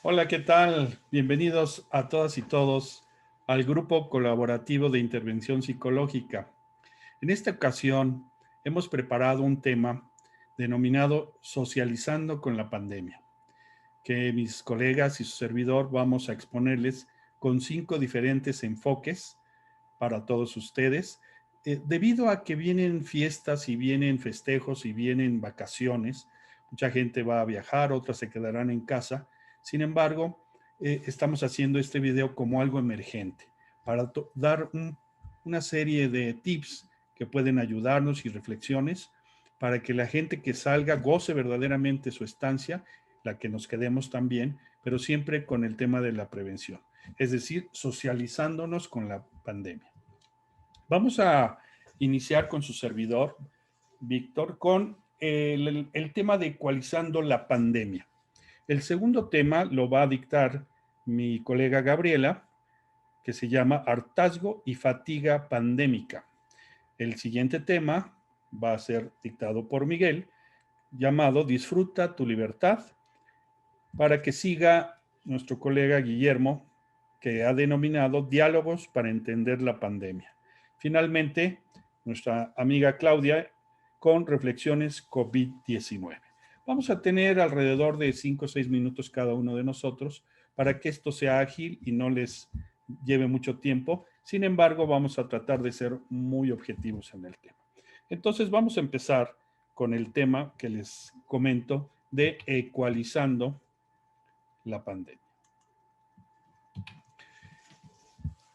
Hola, ¿qué tal? Bienvenidos a todas y todos al Grupo Colaborativo de Intervención Psicológica. En esta ocasión hemos preparado un tema denominado Socializando con la Pandemia, que mis colegas y su servidor vamos a exponerles con 5 diferentes enfoques para todos ustedes. Debido a que vienen fiestas y vienen festejos y vienen vacaciones, mucha gente va a viajar, otras se quedarán en casa. Sin embargo, estamos haciendo este video como algo emergente para dar una serie de tips que pueden ayudarnos y reflexiones para que la gente que salga goce verdaderamente su estancia, la que nos quedemos también, pero siempre con el tema de la prevención, es decir, socializándonos con la pandemia. Vamos a iniciar con su servidor, Víctor, con el tema de ecualizando la pandemia. El segundo tema lo va a dictar mi colega Gabriela, que se llama hartazgo y fatiga pandémica. El siguiente tema va a ser dictado por Miguel, llamado Disfruta tu libertad, para que siga nuestro colega Guillermo, que ha denominado Diálogos para entender la pandemia. Finalmente, nuestra amiga Claudia con reflexiones COVID-19. Vamos a tener alrededor de 5 o 6 minutos cada uno de nosotros para que esto sea ágil y no les lleve mucho tiempo. Sin embargo, vamos a tratar de ser muy objetivos en el tema. Entonces, vamos a empezar con el tema que les comento de ecualizando la pandemia.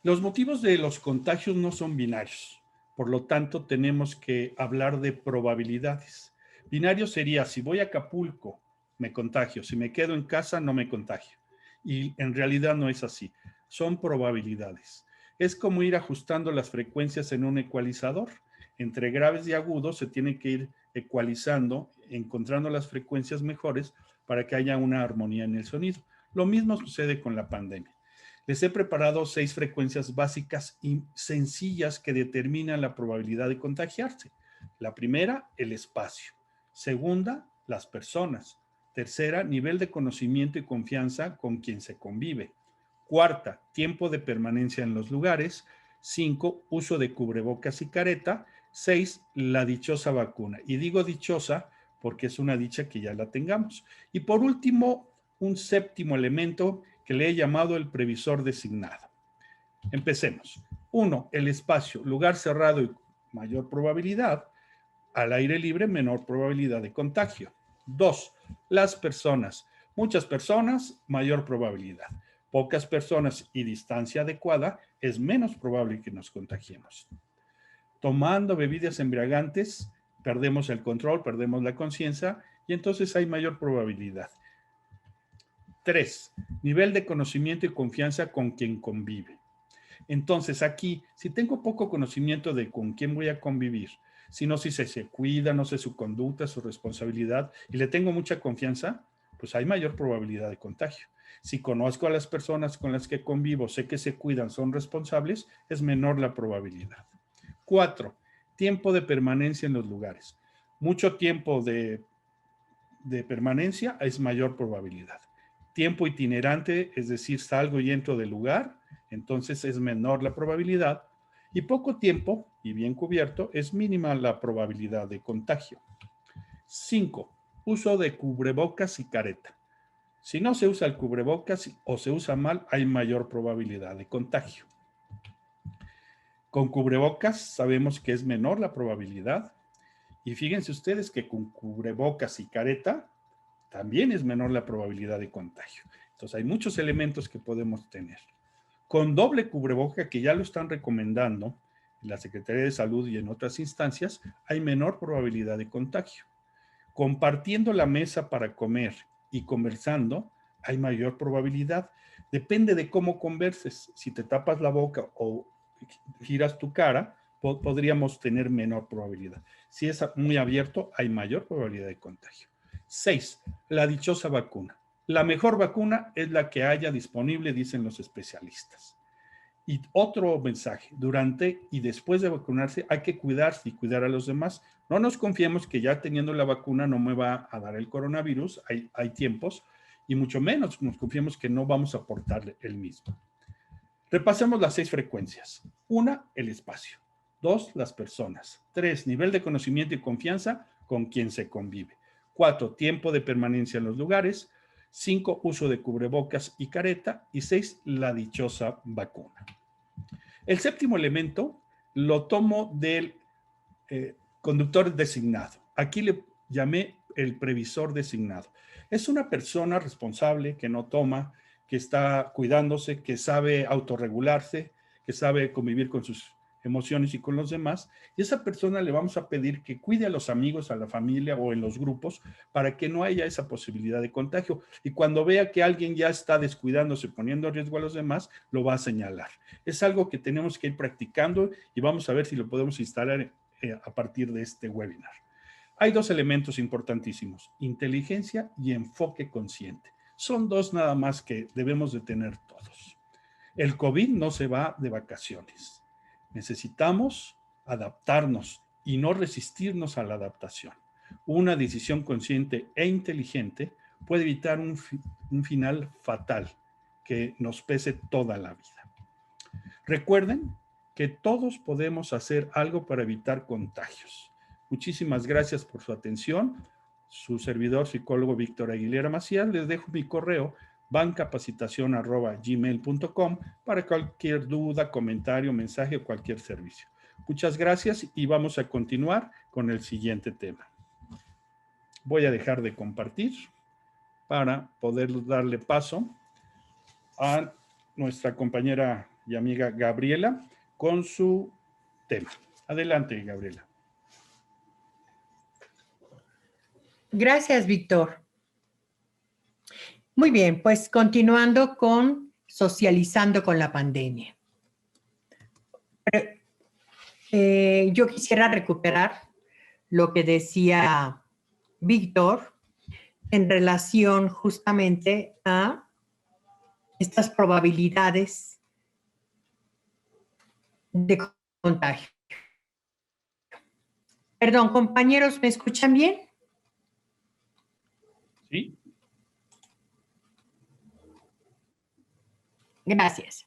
Los motivos de los contagios no son binarios, por lo tanto tenemos que hablar de probabilidades. Binario sería, si voy a Acapulco, me contagio, si me quedo en casa, no me contagio. Y en realidad no es así, son probabilidades. Es como ir ajustando las frecuencias en un ecualizador. Entre graves y agudos se tiene que ir ecualizando, encontrando las frecuencias mejores para que haya una armonía en el sonido. Lo mismo sucede con la pandemia. Les he preparado 6 frecuencias básicas y sencillas que determinan la probabilidad de contagiarse. La primera, el espacio. Segunda, las personas. Tercera, nivel de conocimiento y confianza con quien se convive. Cuarta, tiempo de permanencia en los lugares. 5, uso de cubrebocas y careta. 6, la dichosa vacuna. Y digo dichosa porque es una dicha que ya la tengamos. Y por último, un séptimo elemento que le he llamado el previsor designado. Empecemos. 1. El espacio, lugar cerrado y mayor probabilidad. Al aire libre, menor probabilidad de contagio. 2. Las personas. Muchas personas, mayor probabilidad. Pocas personas y distancia adecuada, es menos probable que nos contagiemos. Tomando bebidas embriagantes, perdemos el control, perdemos la conciencia y entonces hay mayor probabilidad. 3. Nivel de conocimiento y confianza con quien convive. Entonces aquí, si tengo poco conocimiento de con quién voy a convivir, sino si se cuida, no sé su conducta, su responsabilidad, y le tengo mucha confianza, pues hay mayor probabilidad de contagio. Si conozco a las personas con las que convivo, sé que se cuidan, son responsables, es menor la probabilidad. 4. Tiempo de permanencia en los lugares. Mucho tiempo de permanencia es mayor probabilidad. Tiempo itinerante, es decir, salgo y entro del lugar, entonces es menor la probabilidad. Y poco tiempo, y bien cubierto, es mínima la probabilidad de contagio. 5. Uso de cubrebocas y careta. Si no se usa el cubrebocas o se usa mal, hay mayor probabilidad de contagio. Con cubrebocas sabemos que es menor la probabilidad. Y fíjense ustedes que con cubrebocas y careta también es menor la probabilidad de contagio. Entonces hay muchos elementos que podemos tener. Con doble cubreboca, que ya lo están recomendando en la Secretaría de Salud y en otras instancias, hay menor probabilidad de contagio. Compartiendo la mesa para comer y conversando, hay mayor probabilidad. Depende de cómo converses. Si te tapas la boca o giras tu cara, podríamos tener menor probabilidad. Si es muy abierto, hay mayor probabilidad de contagio. 6. La dichosa vacuna. La mejor vacuna es la que haya disponible, dicen los especialistas. Y otro mensaje, durante y después de vacunarse hay que cuidarse y cuidar a los demás. No nos confiemos que ya teniendo la vacuna no me va a dar el coronavirus, hay tiempos, y mucho menos nos confiemos que no vamos a aportarle el mismo. Repasemos las 6 frecuencias. 1, el espacio. 2, las personas. 3, nivel de conocimiento y confianza con quien se convive. 4, tiempo de permanencia en los lugares. 5, uso de cubrebocas y careta. Y 6, la dichosa vacuna. El 7º elemento lo tomo del conductor designado. Aquí le llamé el previsor designado. Es una persona responsable que no toma, que está cuidándose, que sabe autorregularse, que sabe convivir con sus emociones y con los demás. Y a esa persona le vamos a pedir que cuide a los amigos, a la familia o en los grupos para que no haya esa posibilidad de contagio. Y cuando vea que alguien ya está descuidándose, poniendo en riesgo a los demás, lo va a señalar. Es algo que tenemos que ir practicando y vamos a ver si lo podemos instalar a partir de este webinar. Hay 2 elementos importantísimos, inteligencia y enfoque consciente. Son 2 nada más que debemos de tener todos. El COVID no se va de vacaciones. Necesitamos adaptarnos y no resistirnos a la adaptación. Una decisión consciente e inteligente puede evitar un final fatal que nos pese toda la vida. Recuerden que todos podemos hacer algo para evitar contagios. Muchísimas gracias por su atención. Su servidor psicólogo Víctor Aguilera Macías. Les dejo mi correo bancapacitacion@gmail.com para cualquier duda, comentario, mensaje o cualquier servicio. Muchas gracias y vamos a continuar con el siguiente tema. Voy a dejar de compartir para poder darle paso a nuestra compañera y amiga Gabriela con su tema. Adelante, Gabriela. Gracias, Víctor. Muy bien, pues continuando con socializando con la pandemia. Yo quisiera recuperar lo que decía Víctor en relación justamente a estas probabilidades de contagio. Perdón, compañeros, ¿me escuchan bien? Sí. Gracias.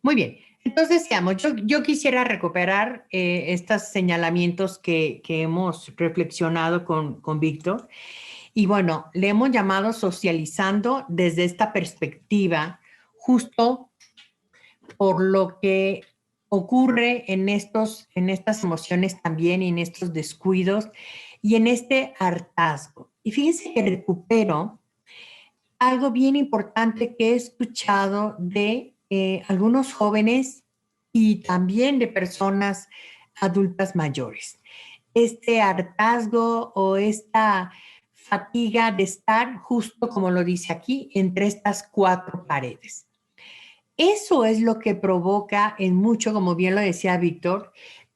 Muy bien. Entonces, digamos, yo quisiera recuperar estos señalamientos que hemos reflexionado con Víctor. Y bueno, le hemos llamado socializando desde esta perspectiva, justo por lo que ocurre en estas emociones también, y en estos descuidos y en este hartazgo. Y fíjense que recupero algo bien importante que he escuchado de algunos jóvenes y también de personas adultas mayores. Este hartazgo o esta fatiga de estar, justo como lo dice aquí, entre estas 4 paredes. Eso es lo que provoca en mucho, como bien lo decía Víctor,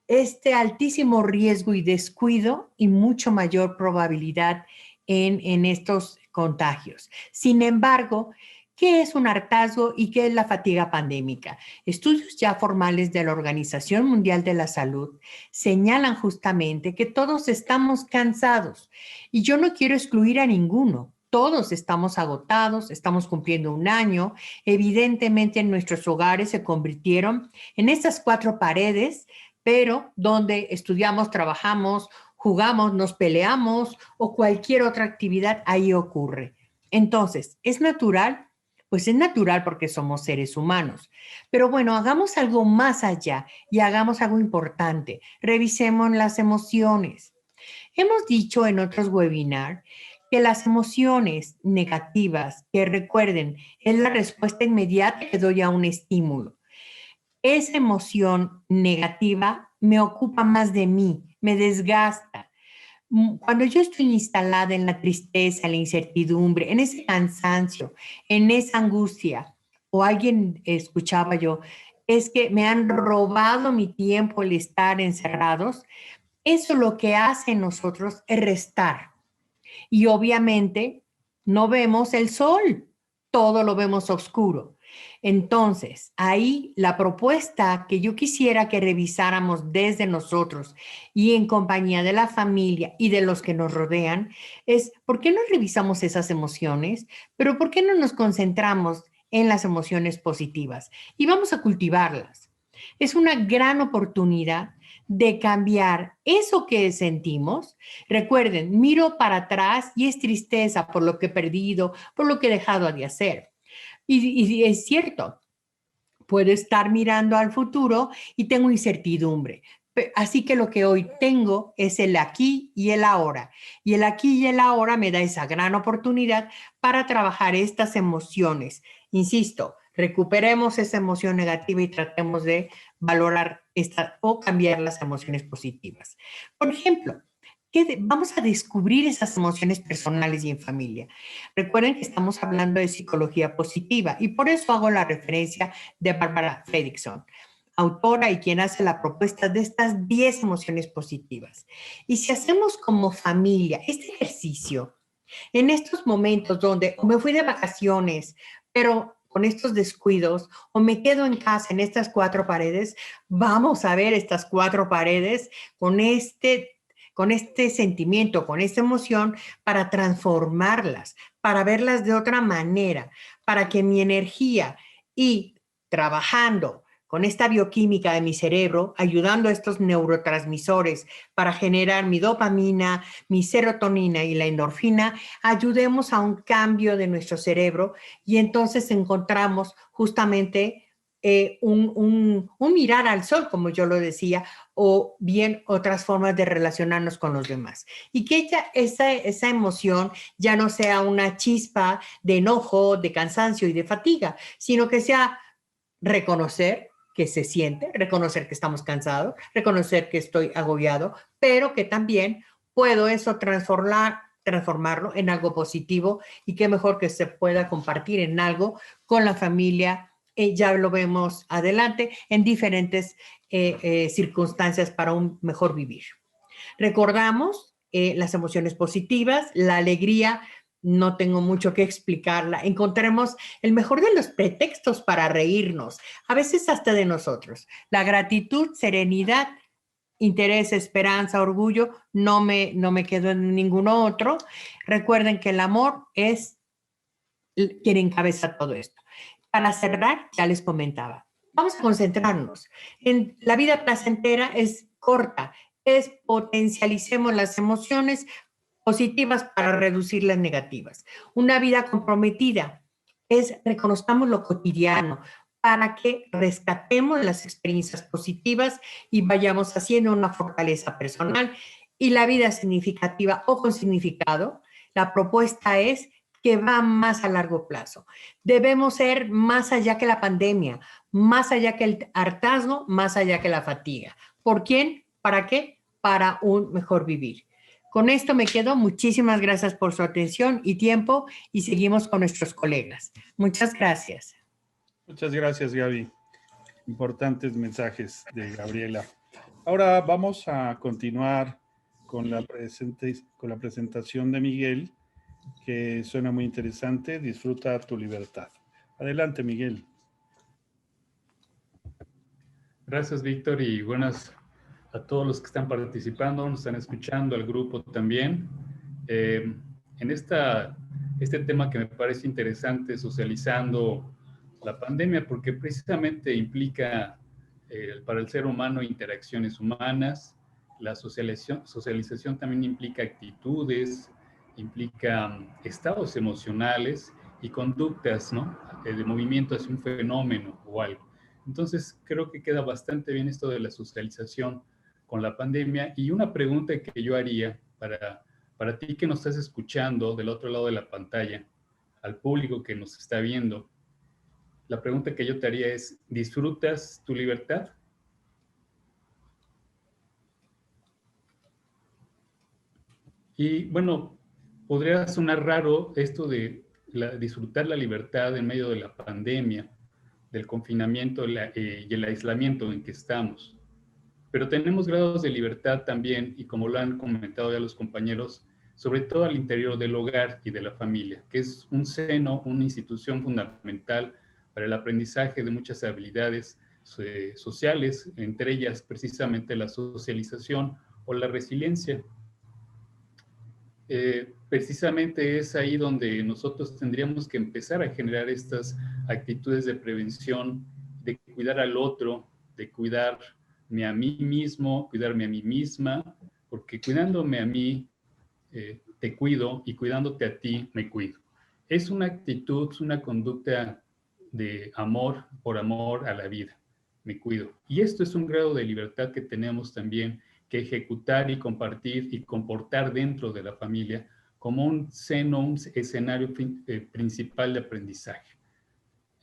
este altísimo riesgo y descuido y mucho mayor probabilidad en estos contagios. Sin embargo, ¿qué es un hartazgo y qué es la fatiga pandémica? Estudios ya formales de la Organización Mundial de la Salud señalan justamente que todos estamos cansados y yo no quiero excluir a ninguno. Todos estamos agotados, estamos cumpliendo un año. Evidentemente nuestros hogares se convirtieron en estas 4 paredes, pero donde estudiamos, trabajamos, jugamos, nos peleamos o cualquier otra actividad, ahí ocurre. Entonces, ¿es natural? Pues es natural porque somos seres humanos. Pero bueno, hagamos algo más allá y hagamos algo importante. Revisemos las emociones. Hemos dicho en otros webinars que las emociones negativas, que recuerden, es la respuesta inmediata que doy a un estímulo. Esa emoción negativa me ocupa más de mí, me desgasta. Cuando yo estoy instalada en la tristeza, en la incertidumbre, en ese cansancio, en esa angustia, o alguien escuchaba yo, es que me han robado mi tiempo el estar encerrados, eso lo que hace en nosotros es restar. Y obviamente no vemos el sol, todo lo vemos oscuro. Entonces, ahí la propuesta que yo quisiera que revisáramos desde nosotros y en compañía de la familia y de los que nos rodean es, ¿por qué no revisamos esas emociones? Pero ¿por qué no nos concentramos en las emociones positivas? Y vamos a cultivarlas. Es una gran oportunidad de cambiar eso que sentimos. Recuerden, miro para atrás y es tristeza por lo que he perdido, por lo que he dejado de hacer. Y es cierto, puedo estar mirando al futuro y tengo incertidumbre. Así que lo que hoy tengo es el aquí y el ahora. Y el aquí y el ahora me da esa gran oportunidad para trabajar estas emociones. Insisto, recuperemos esa emoción negativa y tratemos de valorar esta o cambiar las emociones positivas. Por ejemplo, vamos a descubrir esas emociones personales y en familia. Recuerden que estamos hablando de psicología positiva y por eso hago la referencia de Barbara Fredrickson, autora y quien hace la propuesta de estas 10 emociones positivas. Y si hacemos como familia este ejercicio, en estos momentos donde me fui de vacaciones, pero con estos descuidos, o me quedo en casa en estas 4 paredes, vamos a ver estas 4 paredes con este sentimiento, con esta emoción, para transformarlas, para verlas de otra manera, para que mi energía y trabajando con esta bioquímica de mi cerebro, ayudando a estos neurotransmisores para generar mi dopamina, mi serotonina y la endorfina, ayudemos a un cambio de nuestro cerebro y entonces encontramos justamente un mirar al sol, como yo lo decía, o bien otras formas de relacionarnos con los demás. Y que esa emoción ya no sea una chispa de enojo, de cansancio y de fatiga, sino que sea reconocer que se siente, reconocer que estamos cansados, reconocer que estoy agobiado, pero que también puedo eso transformarlo en algo positivo y qué mejor que se pueda compartir en algo con la familia. Ya lo vemos adelante en diferentes circunstancias para un mejor vivir. Recordamos las emociones positivas, la alegría, no tengo mucho que explicarla. Encontremos el mejor de los pretextos para reírnos, a veces hasta de nosotros. La gratitud, serenidad, interés, esperanza, orgullo, no me quedo en ninguno otro. Recuerden que el amor es quien encabeza todo esto. Para cerrar, ya les comentaba, vamos a concentrarnos. En la vida placentera es corta, es potencialicemos las emociones positivas para reducir las negativas. Una vida comprometida es reconozcamos lo cotidiano para que rescatemos las experiencias positivas y vayamos haciendo una fortaleza personal. Y la vida significativa o con significado, la propuesta es que va más a largo plazo. Debemos ser más allá que la pandemia, más allá que el hartazgo, más allá que la fatiga. ¿Por quién? ¿Para qué? Para un mejor vivir. Con esto me quedo. Muchísimas gracias por su atención y tiempo y seguimos con nuestros colegas. Muchas gracias. Muchas gracias, Gaby. Importantes mensajes de Gabriela. Ahora vamos a continuar con la presentación de Miguel, que suena muy interesante. Disfruta tu libertad. Adelante, Miguel. Gracias, Víctor, y buenas a todos los que están participando, nos están escuchando, al grupo también. En este tema que me parece interesante, socializando la pandemia, porque precisamente implica para el ser humano interacciones humanas, la socialización también implica actitudes, implica estados emocionales y conductas, ¿no? De movimiento hacia un fenómeno o algo. Entonces, creo que queda bastante bien esto de la socialización con la pandemia. Y una pregunta que yo haría para ti que nos estás escuchando del otro lado de la pantalla, al público que nos está viendo, la pregunta que yo te haría es, ¿disfrutas tu libertad? Y bueno, podría sonar raro esto de disfrutar la libertad en medio de la pandemia, del confinamiento y el aislamiento en que estamos. Pero tenemos grados de libertad también, y como lo han comentado ya los compañeros, sobre todo al interior del hogar y de la familia, que es un seno, una institución fundamental para el aprendizaje de muchas habilidades sociales, entre ellas precisamente la socialización o la resiliencia. Precisamente es ahí donde nosotros tendríamos que empezar a generar estas actitudes de prevención, de cuidar al otro, de cuidarme a mí mismo, cuidarme a mí misma, porque cuidándome a mí, te cuido, y cuidándote a ti, me cuido. Es una actitud, una conducta de amor por amor a la vida. Me cuido. Y esto es un grado de libertad que tenemos también que ejecutar y compartir y comportar dentro de la familia como un seno, un escenario principal de aprendizaje.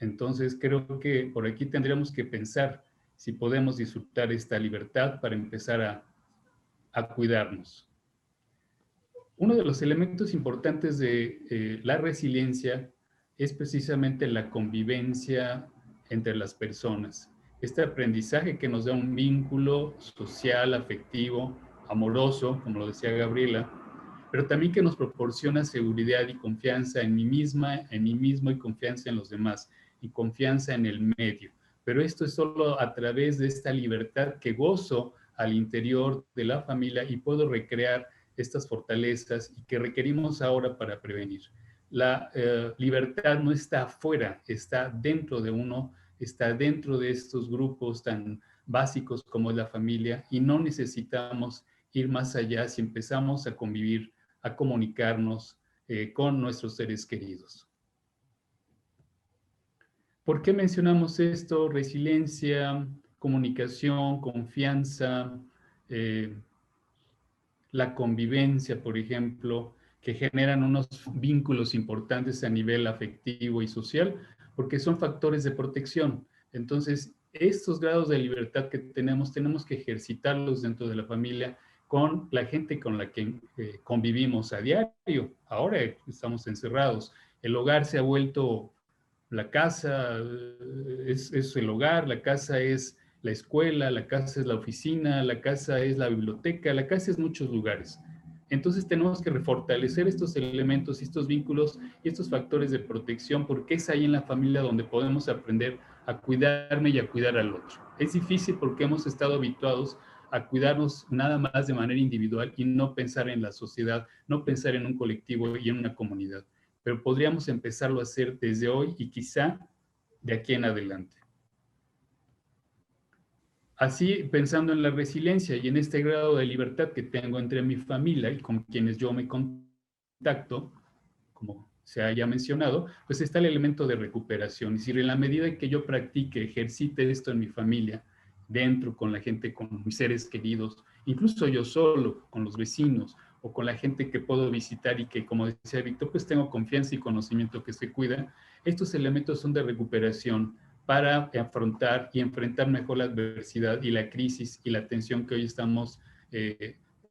Entonces creo que por aquí tendríamos que pensar si podemos disfrutar esta libertad para empezar a cuidarnos. Uno de los elementos importantes de la resiliencia es precisamente la convivencia entre las personas. Este aprendizaje que nos da un vínculo social, afectivo, amoroso, como lo decía Gabriela, pero también que nos proporciona seguridad y confianza en mí misma, en mí mismo, y confianza en los demás, y confianza en el medio. Pero esto es solo a través de esta libertad que gozo al interior de la familia y puedo recrear estas fortalezas y que requerimos ahora para prevenir. La libertad no está afuera, está dentro de uno, está dentro de estos grupos tan básicos como es la familia, y no necesitamos ir más allá si empezamos a convivir, a comunicarnos con nuestros seres queridos. ¿Por qué mencionamos esto? Resiliencia, comunicación, confianza, la convivencia, por ejemplo, que generan unos vínculos importantes a nivel afectivo y social, porque son factores de protección. Entonces, estos grados de libertad que tenemos que ejercitarlos dentro de la familia con la gente con la que convivimos a diario. Ahora estamos encerrados. El hogar se ha vuelto la casa, es el hogar, la casa es la escuela, la casa es la oficina, la casa es la biblioteca, la casa es muchos lugares. Entonces tenemos que refortalecer estos elementos, estos vínculos y estos factores de protección, porque es ahí en la familia donde podemos aprender a cuidarme y a cuidar al otro. Es difícil porque hemos estado habituados a cuidarnos nada más de manera individual y no pensar en la sociedad, no pensar en un colectivo y en una comunidad. Pero podríamos empezarlo a hacer desde hoy y quizá de aquí en adelante. Así, pensando en la resiliencia y en este grado de libertad que tengo entre mi familia y con quienes yo me contacto, como se haya mencionado, pues está el elemento de recuperación. Es decir, en la medida que yo practique, ejercite esto en mi familia, dentro, con la gente, con mis seres queridos, incluso yo solo, con los vecinos o con la gente que puedo visitar y que, como decía Víctor, pues tengo confianza y conocimiento que se cuida, estos elementos son de recuperación para afrontar y enfrentar mejor la adversidad y la crisis y la tensión que hoy estamos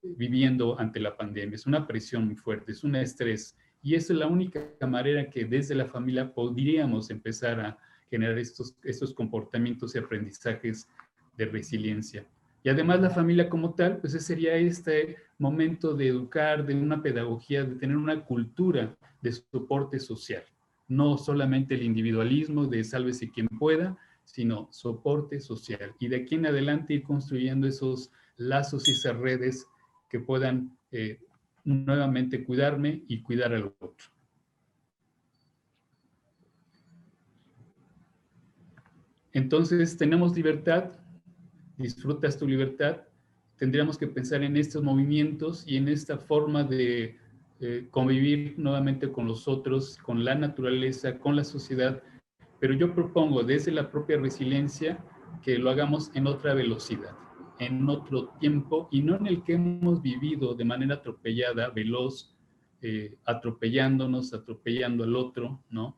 viviendo ante la pandemia. Es una presión muy fuerte, es un estrés, y esa es la única manera que desde la familia podríamos empezar a generar estos comportamientos y aprendizajes de resiliencia. Y además la familia como tal, pues sería este momento de educar, de una pedagogía, de tener una cultura de soporte social. No solamente el individualismo de sálvese quien pueda, sino soporte social. Y de aquí en adelante ir construyendo esos lazos y esas redes que puedan nuevamente cuidarme y cuidar al otro. Entonces, tenemos libertad, disfrutas tu libertad, tendríamos que pensar en estos movimientos y en esta forma de convivir nuevamente con los otros, con la naturaleza, con la sociedad, pero yo propongo desde la propia resiliencia que lo hagamos en otra velocidad, en otro tiempo, y no en el que hemos vivido de manera atropellada, veloz, atropellándonos, atropellando al otro, ¿no?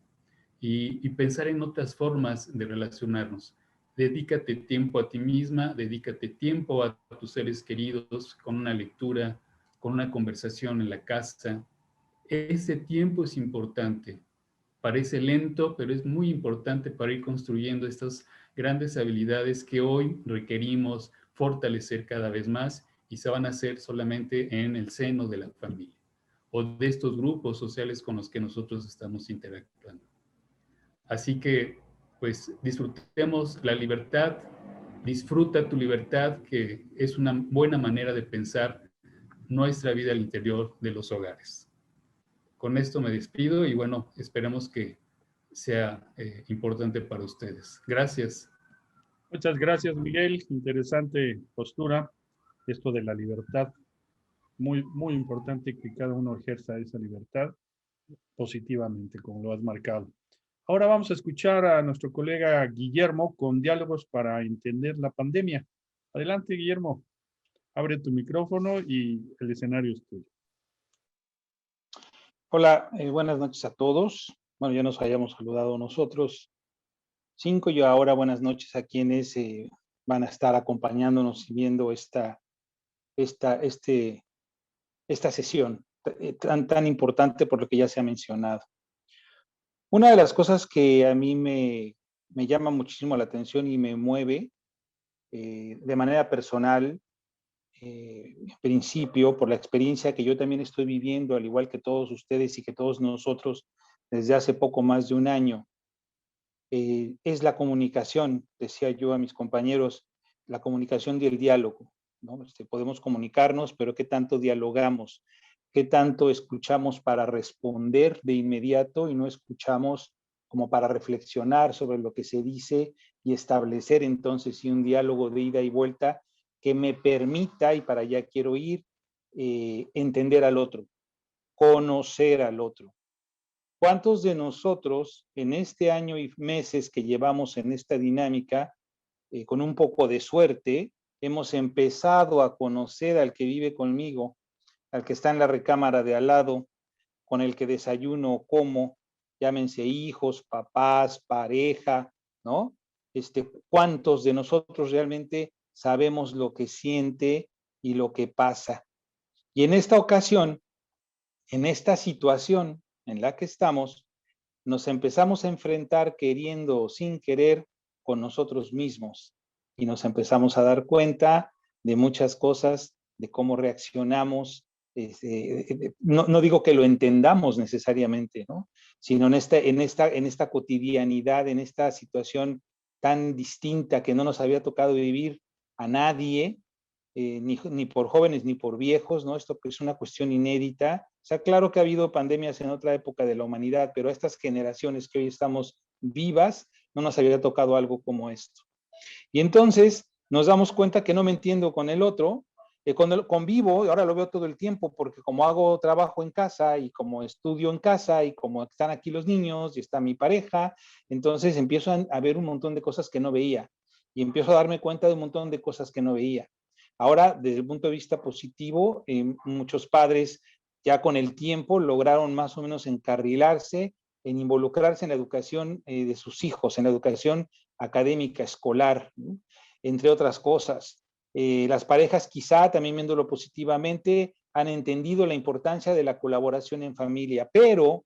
Y pensar en otras formas de relacionarnos. Dedícate tiempo a ti misma, dedícate tiempo a tus seres queridos con una lectura, con una conversación en la casa. Ese tiempo es importante. Parece lento, pero es muy importante para ir construyendo estas grandes habilidades que hoy requerimos fortalecer cada vez más y se van a hacer solamente en el seno de la familia o de estos grupos sociales con los que nosotros estamos interactuando. Así que pues disfrutemos la libertad, disfruta tu libertad, que es una buena manera de pensar nuestra vida al interior de los hogares. Con esto me despido y bueno, esperemos que sea importante para ustedes. Gracias. Muchas gracias, Miguel. Interesante postura, esto de la libertad. Muy, muy importante que cada uno ejerza esa libertad positivamente, como lo has marcado. Ahora vamos a escuchar a nuestro colega Guillermo con diálogos para entender la pandemia. Adelante, Guillermo. Abre tu micrófono y el escenario es tuyo. Hola, buenas noches a todos. Bueno, ya nos hayamos saludado nosotros 5 y ahora buenas noches a quienes van a estar acompañándonos y viendo esta sesión tan importante por lo que ya se ha mencionado. Una de las cosas que a mí me llama muchísimo la atención y me mueve de manera personal, en principio, por la experiencia que yo también estoy viviendo, al igual que todos ustedes y que todos nosotros desde hace poco más de un año, es la comunicación, decía yo a mis compañeros, la comunicación y el diálogo, ¿no? Podemos comunicarnos, pero ¿qué tanto dialogamos? ¿Qué tanto escuchamos para responder de inmediato y no escuchamos como para reflexionar sobre lo que se dice y establecer entonces sí un diálogo de ida y vuelta que me permita, y para allá quiero ir, entender al otro, conocer al otro? ¿Cuántos de nosotros en este año y meses que llevamos en esta dinámica, con un poco de suerte, hemos empezado a conocer al que vive conmigo, al que está en la recámara de al lado, con el que desayuno o como, llámense hijos, papás, pareja, ¿no? ¿Cuántos de nosotros realmente sabemos lo que siente y lo que pasa? Y en esta ocasión, en esta situación en la que estamos, nos empezamos a enfrentar queriendo o sin querer con nosotros mismos y nos empezamos a dar cuenta de muchas cosas, de cómo reaccionamos. No digo que lo entendamos necesariamente, ¿no? Sino en esta cotidianidad, en esta situación tan distinta que no nos había tocado vivir a nadie, ni por jóvenes ni por viejos, ¿no? Esto es una cuestión inédita. O sea, claro que ha habido pandemias en otra época de la humanidad, pero a estas generaciones que hoy estamos vivas, no nos había tocado algo como esto. Y entonces nos damos cuenta que no me entiendo con el otro, cuando convivo, ahora lo veo todo el tiempo, porque como hago trabajo en casa y como estudio en casa y como están aquí los niños y está mi pareja, entonces empiezo a ver un montón de cosas que no veía y empiezo a darme cuenta de un montón de cosas que no veía. Ahora, desde el punto de vista positivo, muchos padres ya con el tiempo lograron más o menos encarrilarse en involucrarse en la educación de sus hijos, en la educación académica, escolar, ¿no? Entre otras cosas. Las parejas quizá, también viéndolo positivamente, han entendido la importancia de la colaboración en familia, pero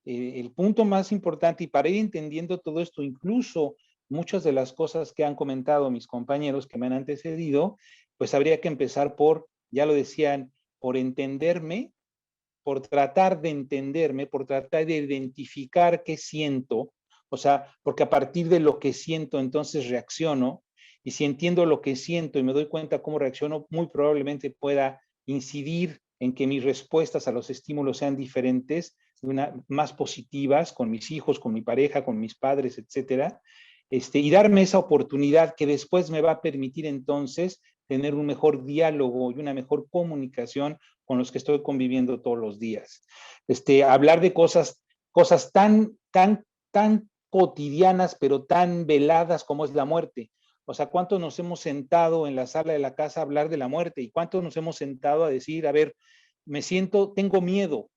el punto más importante, y para ir entendiendo todo esto, incluso muchas de las cosas que han comentado mis compañeros que me han antecedido, pues habría que empezar por, ya lo decían, por entenderme, por tratar de entenderme, por tratar de identificar qué siento, o sea, porque a partir de lo que siento entonces reacciono, y si entiendo lo que siento y me doy cuenta cómo reacciono, muy probablemente pueda incidir en que mis respuestas a los estímulos sean diferentes, más positivas con mis hijos, con mi pareja, con mis padres, etcétera, y darme esa oportunidad que después me va a permitir entonces tener un mejor diálogo y una mejor comunicación con los que estoy conviviendo todos los días. Hablar de cosas tan cotidianas, pero tan veladas como es la muerte. O sea, ¿cuántos nos hemos sentado en la sala de la casa a hablar de la muerte? ¿Y cuántos nos hemos sentado a decir, a ver, tengo miedo,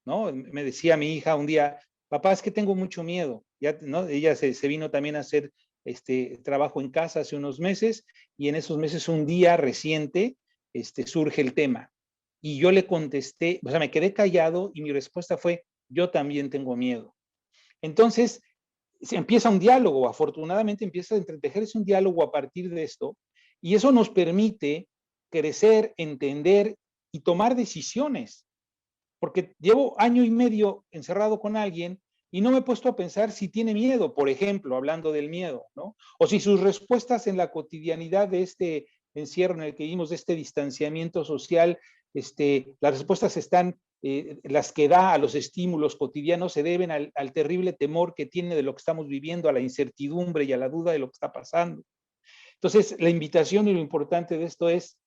¿no? Me decía mi hija un día, papá, es que tengo mucho miedo. Ya, ¿no? Ella se vino también a hacer trabajo en casa hace unos meses, y en esos meses, un día reciente, surge el tema. Y yo le contesté, o sea, me quedé callado y mi respuesta fue, yo también tengo miedo. Entonces, se empieza un diálogo, afortunadamente empieza a entretejerse un diálogo a partir de esto, y eso nos permite crecer, entender y tomar decisiones. Porque llevo año y medio encerrado con alguien, y no me he puesto a pensar si tiene miedo, por ejemplo, hablando del miedo, ¿no? O si sus respuestas en la cotidianidad de este encierro en el que vivimos, de este distanciamiento social, las respuestas están, las que da a los estímulos cotidianos se deben al terrible temor que tiene de lo que estamos viviendo, a la incertidumbre y a la duda de lo que está pasando. Entonces, la invitación y lo importante de esto es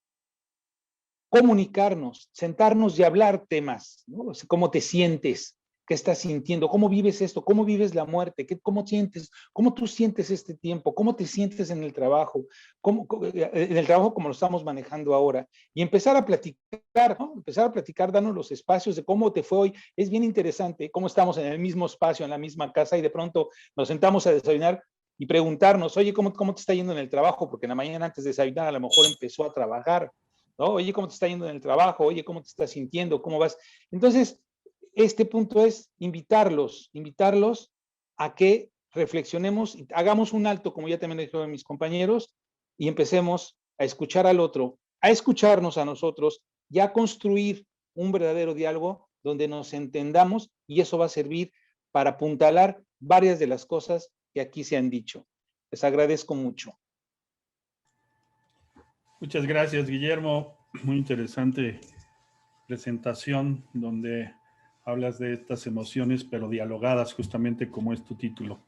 comunicarnos, sentarnos y hablar temas, ¿no? O sea, ¿cómo te sientes? ¿Qué estás sintiendo? ¿Cómo vives esto? ¿Cómo vives la muerte? ¿Cómo sientes? ¿Cómo tú sientes este tiempo? ¿Cómo te sientes en el trabajo? En el trabajo como lo estamos manejando ahora? Y empezar a platicar, ¿no? Empezar a platicar, darnos los espacios de cómo te fue hoy. Es bien interesante cómo estamos en el mismo espacio, en la misma casa, y de pronto nos sentamos a desayunar y preguntarnos, oye, ¿cómo te está yendo en el trabajo? Porque en la mañana antes de desayunar a lo mejor empezó a trabajar, ¿no? Oye, ¿cómo te está yendo en el trabajo? Oye, ¿cómo te estás sintiendo? ¿Cómo vas? Entonces, este punto es invitarlos a que reflexionemos, hagamos un alto, como ya también dijeron mis compañeros, y empecemos a escuchar al otro, a escucharnos a nosotros y a construir un verdadero diálogo donde nos entendamos, y eso va a servir para apuntalar varias de las cosas que aquí se han dicho. Les agradezco mucho. Muchas gracias, Guillermo. Muy interesante presentación donde hablas de estas emociones, pero dialogadas, justamente como es tu título.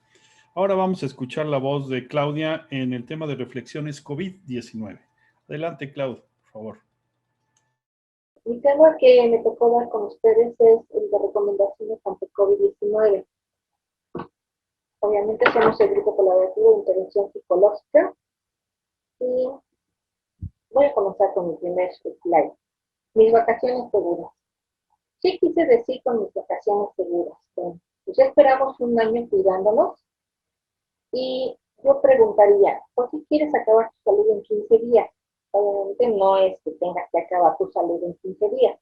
Ahora vamos a escuchar la voz de Claudia en el tema de reflexiones COVID-19. Adelante, Claudia, por favor. Mi tema que me tocó dar con ustedes es el de recomendaciones ante COVID-19. Obviamente somos el grupo colaborativo de intervención psicológica y voy a comenzar con mi primer slide. Mis vacaciones seguras. ¿Qué quise decir con mis vacaciones seguras? Pues ya esperamos un año cuidándonos y yo preguntaría, ¿por qué quieres acabar tu salud en 15 días? Obviamente no es que tengas que acabar tu salud en 15 días,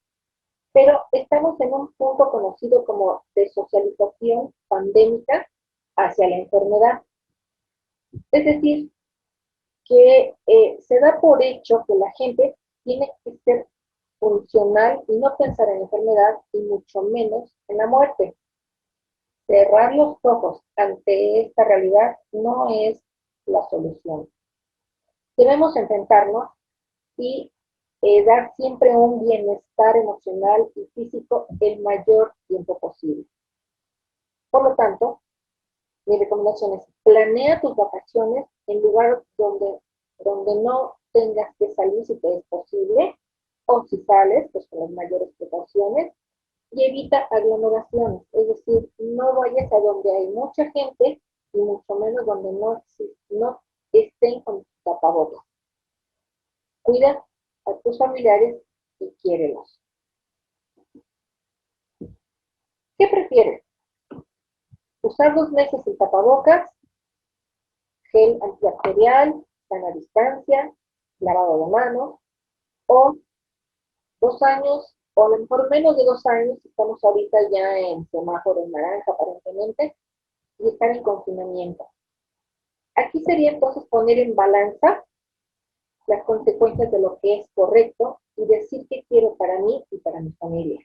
pero estamos en un punto conocido como de socialización pandémica hacia la enfermedad. Es decir, que se da por hecho que la gente tiene que ser funcional y no pensar en la enfermedad y mucho menos en la muerte. Cerrar los ojos ante esta realidad no es la solución. Debemos enfrentarnos y dar siempre un bienestar emocional y físico el mayor tiempo posible. Por lo tanto, mi recomendación es planea tus vacaciones en lugares donde no tengas que salir si te es posible, o si sales, pues con las mayores precauciones, y evita aglomeraciones, es decir, no vayas a donde hay mucha gente y mucho menos donde no estén con tapabocas. Cuida a tus familiares y quiérelos. ¿Qué prefieres? ¿Usar 2 meses el tapabocas, gel antibacterial, sana distancia, lavado de manos, o 2 años, o a lo mejor menos de 2 años, estamos ahorita ya en semáforo naranja aparentemente, y estar en confinamiento? Aquí sería entonces poner en balanza las consecuencias de lo que es correcto y decir qué quiero para mí y para mi familia.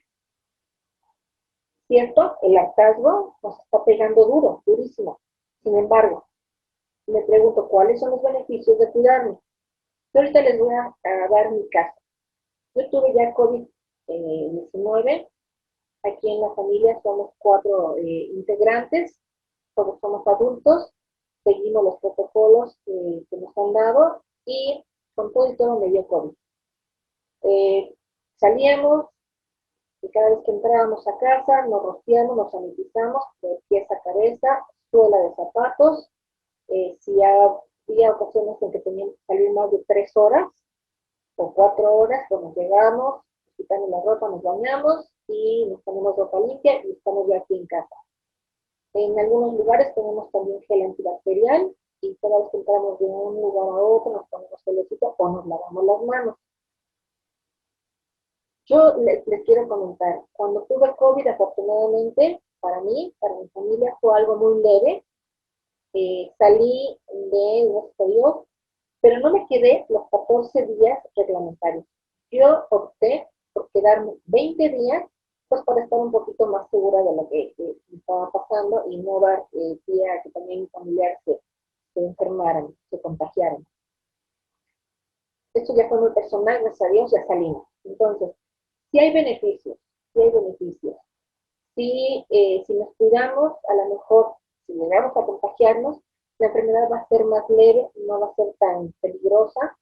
¿Cierto? El hartazgo nos está pegando duro, durísimo. Sin embargo, me pregunto cuáles son los beneficios de cuidarme. Yo ahorita les voy a dar mi caso. Yo tuve ya COVID-19. Aquí en la familia somos 4 integrantes, todos somos adultos, seguimos los protocolos que nos han dado y con todo y todo me dio COVID. Salíamos y cada vez que entrábamos a casa nos rociamos, nos sanitizamos de pies a cabeza, suela de zapatos. Si había ocasiones en que teníamos que salir más de 3 horas o 4 horas, pues nos llegamos, quitamos la ropa, nos bañamos y nos ponemos ropa limpia y estamos ya aquí en casa. En algunos lugares tenemos también gel antibacterial y cada vez que entramos de un lugar a otro nos ponemos gelecito o nos lavamos las manos. Yo les quiero comentar, cuando tuve COVID, afortunadamente, para mí, para mi familia, fue algo muy leve. Salí de un exterior, pero no me quedé los 14 días reglamentarios. Yo opté por quedarme 20 días pues para estar un poquito más segura de lo que estaba pasando y no dar pie a que también mis familiares se enfermaran, se contagiaran. Esto ya fue muy personal, gracias a Dios ya salimos. Entonces, sí hay beneficios, sí hay beneficios. Sí, si nos cuidamos, a lo mejor, si llegamos a contagiarnos, la enfermedad va a ser más leve, no va a ser tan peligrosa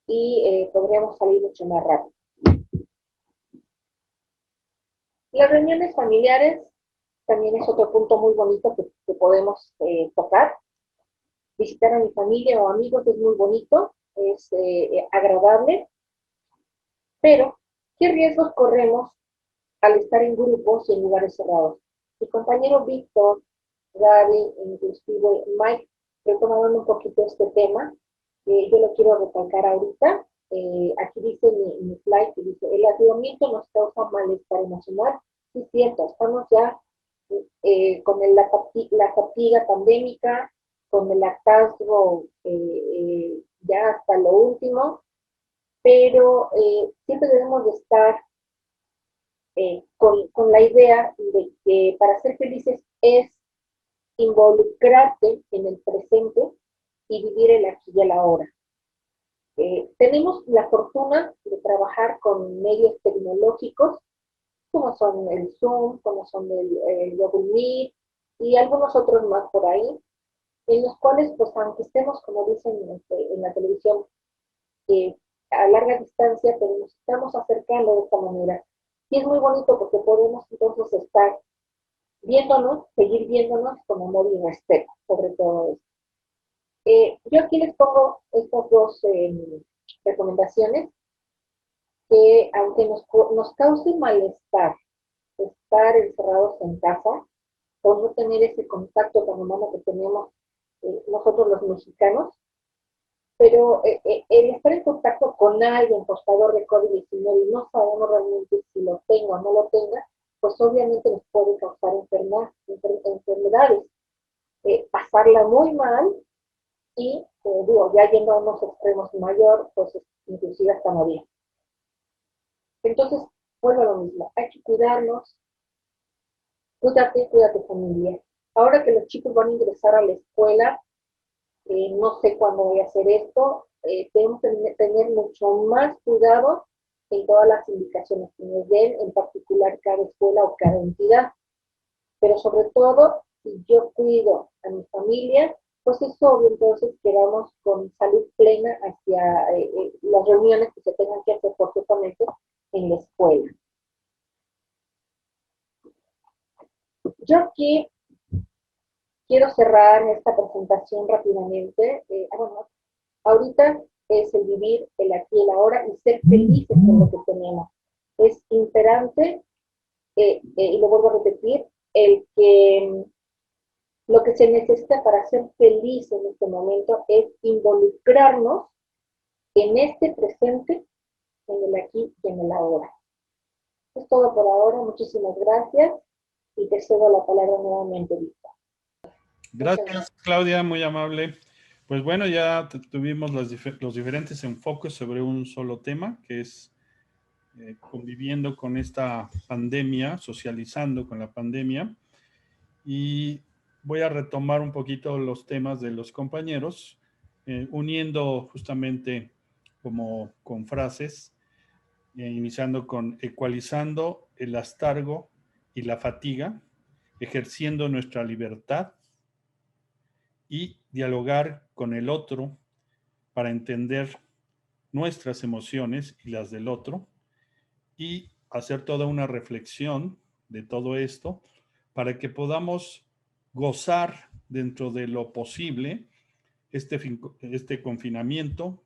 y podríamos salir mucho más rápido. Las reuniones familiares también es otro punto muy bonito que podemos tocar. Visitar a mi familia o amigos es muy bonito, es agradable, pero ¿qué riesgos corremos al estar en grupos y en lugares cerrados? Mi compañero Víctor, Gaby, inclusive Mike, retomaron un poquito este tema. Yo lo quiero recalcar ahorita. Aquí dice mi slide, que dice, el aislamiento nos causa malestar emocional. Sí, es cierto, estamos ya con la fatiga pandémica, con el hartazgo ya hasta lo último, pero siempre debemos de estar con la idea de que para ser felices es involucrarte en el presente y vivir el aquí y el ahora. Tenemos la fortuna de trabajar con medios tecnológicos, como son el Zoom, como son el Google Meet y algunos otros más por ahí, en los cuales, pues aunque estemos, como dicen en la televisión, a larga distancia, pero nos estamos acercando de esta manera. Y es muy bonito porque podemos entonces estar viéndonos, seguir viéndonos con amor y respeto, sobre todo esto. Yo aquí les pongo estas dos recomendaciones que aunque nos cause malestar estar encerrados en casa, o no tener ese contacto tan humano que tenemos nosotros los mexicanos, pero el estar en contacto con alguien portador de COVID-19 y no sabemos realmente si lo tenga o no lo tenga, pues obviamente nos puede causar enfermedades, pasarla muy mal y, digo, ya yendo a unos extremos mayor, pues inclusive hasta morir. Entonces, vuelvo a lo mismo, hay que cuidarnos, cuídate familia. Ahora que los chicos van a ingresar a la escuela, no sé cuándo voy a hacer esto, tenemos que tener mucho más cuidado en todas las indicaciones que nos den, en particular cada escuela o cada entidad. Pero sobre todo, si yo cuido a mi familia, pues es obvio entonces que vamos con salud plena hacia las reuniones que se tengan que hacer forzosamente en la escuela. Yo aquí quiero cerrar esta presentación rápidamente. Bueno, ahorita es el vivir el aquí y el ahora y ser felices con lo que tenemos. Es imperante, y lo vuelvo a repetir, el que lo que se necesita para ser feliz en este momento es involucrarnos en este presente, en el aquí y en el ahora. Es todo por ahora, muchísimas gracias y te cedo la palabra nuevamente, Víctor. Gracias, Claudia, muy amable. Pues bueno, ya tuvimos los diferentes enfoques sobre un solo tema, que es conviviendo con esta pandemia, socializando con la pandemia. Y voy a retomar un poquito los temas de los compañeros, uniendo justamente como con frases, iniciando con ecualizando el hastargo y la fatiga, ejerciendo nuestra libertad y dialogar con el otro para entender nuestras emociones y las del otro y hacer toda una reflexión de todo esto para que podamos gozar dentro de lo posible este confinamiento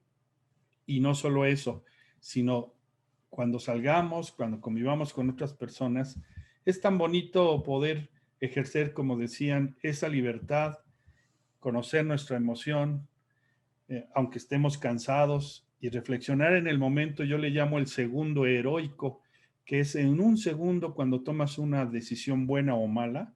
y no solo eso, sino cuando salgamos, cuando convivamos con otras personas, es tan bonito poder ejercer, como decían, esa libertad, conocer nuestra emoción, aunque estemos cansados, y reflexionar en el momento. Yo le llamo el segundo heroico, que es en un segundo cuando tomas una decisión buena o mala,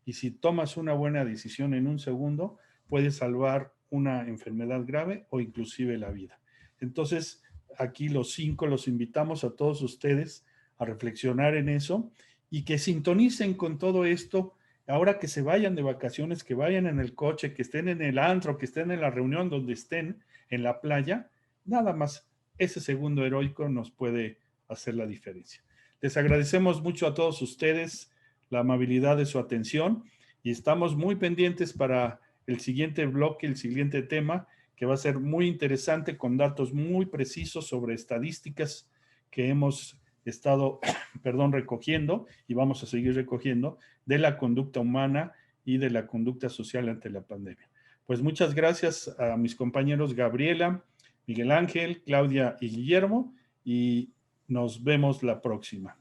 y si tomas una buena decisión en un segundo, puedes salvar una enfermedad grave o inclusive la vida. Entonces, aquí los 5 los invitamos a todos ustedes a reflexionar en eso y que sintonicen con todo esto. Ahora que se vayan de vacaciones, que vayan en el coche, que estén en el antro, que estén en la reunión, donde estén, en la playa, nada más ese segundo heroico nos puede hacer la diferencia. Les agradecemos mucho a todos ustedes la amabilidad de su atención y estamos muy pendientes para el siguiente bloque, el siguiente tema, que va a ser muy interesante con datos muy precisos sobre estadísticas que hemos estado, recogiendo y vamos a seguir recogiendo de la conducta humana y de la conducta social ante la pandemia. Pues muchas gracias a mis compañeros Gabriela, Miguel Ángel, Claudia y Guillermo, y nos vemos la próxima.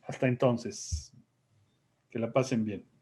Hasta entonces, que la pasen bien.